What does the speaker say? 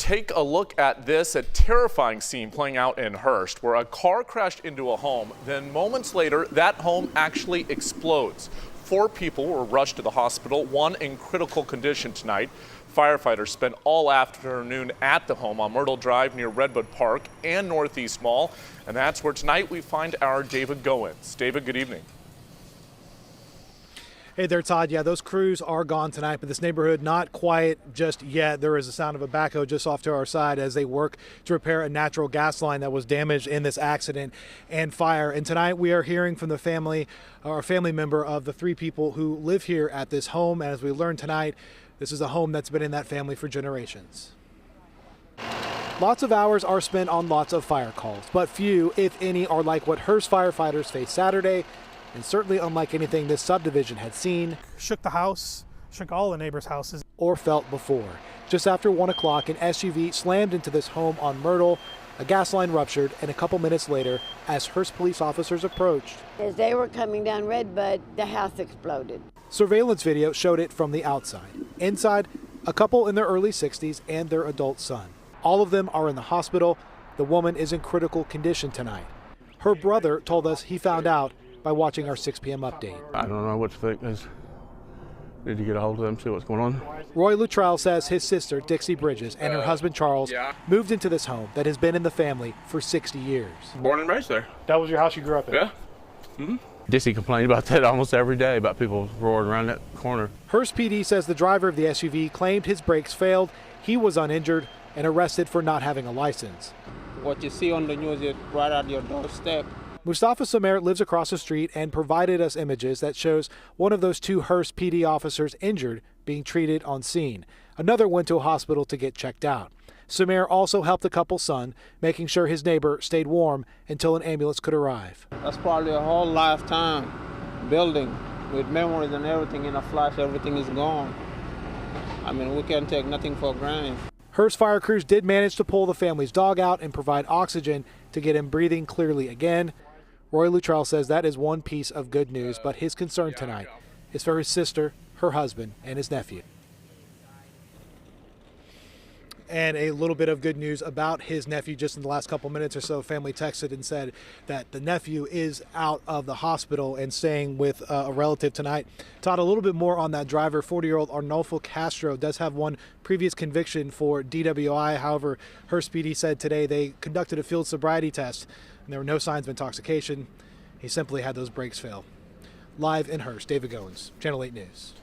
take a look at this, a terrifying scene playing out in Hurst, where a car crashed into a home. Then moments later, that home actually explodes. 4 people were rushed to the hospital, 1 in critical condition tonight. Firefighters spent all afternoon at the home on Myrtle Drive near Redwood Park and Northeast Mall. And that's where tonight we find our David Goins. David, good evening. Hey there, Todd. Yeah, those crews are gone tonight, but this neighborhood not quiet just yet. There is a sound of a backhoe just off to our side as they work to repair a natural gas line that was damaged in this accident and fire. And tonight we are hearing from the family, or a family member of the 3 people who live here at this home. And as we learned tonight, this is a home that's been in that family for generations. Lots of hours are spent on lots of fire calls, but few, if any, are like what Hurst firefighters faced Saturday, and certainly unlike anything this subdivision had seen, shook the house, shook all the neighbors' houses, or felt before. Just after 1 o'clock, an SUV slammed into this home on Myrtle. A gas line ruptured, and a couple minutes later, as Hurst police officers approached, as they were coming down Redbud, the house exploded. Surveillance video showed it from the outside. Inside, a couple in their early 60s and their adult son. All of them are in the hospital. The woman is in critical condition tonight. Her brother told us he found out by watching our 6 p.m. update. I don't know what to think. Need to get a hold of them, see what's going on. Roy Luttrell says his sister, Dixie Bridges, and her husband, Charles, moved into this home that has been in the family for 60 years. Born and raised there. That was your house you grew up in? Yeah. Mm-hmm. Dixie complained about that almost every day, about people roaring around that corner. Hurst PD says the driver of the SUV claimed his brakes failed. He was uninjured and arrested for not having a license. What you see on the news is right at your doorstep. Mustafa Samer lives across the street and provided us images that shows one of those 2 Hurst PD officers injured being treated on scene. Another went to a hospital to get checked out. Samer also helped the couple's son, making sure his neighbor stayed warm until an ambulance could arrive. That's probably a whole lifetime building with memories and everything. In a flash, everything is gone. I mean, we can't take nothing for granted. Hurst fire crews did manage to pull the family's dog out and provide oxygen to get him breathing clearly again. Roy Luttrell says that is one piece of good news, but his concern tonight is for his sister, her husband, and his nephew. And a little bit of good news about his nephew. Just in the last couple minutes or so, family texted and said that the nephew is out of the hospital and staying with a relative tonight. Todd, a little bit more on that driver. 40-year-old Arnulfo Castro does have one previous conviction for DWI. However, Hurst PD said today they conducted a field sobriety test and there were no signs of intoxication. He simply had those brakes fail. Live in Hurst, David Goins, Channel 8 News.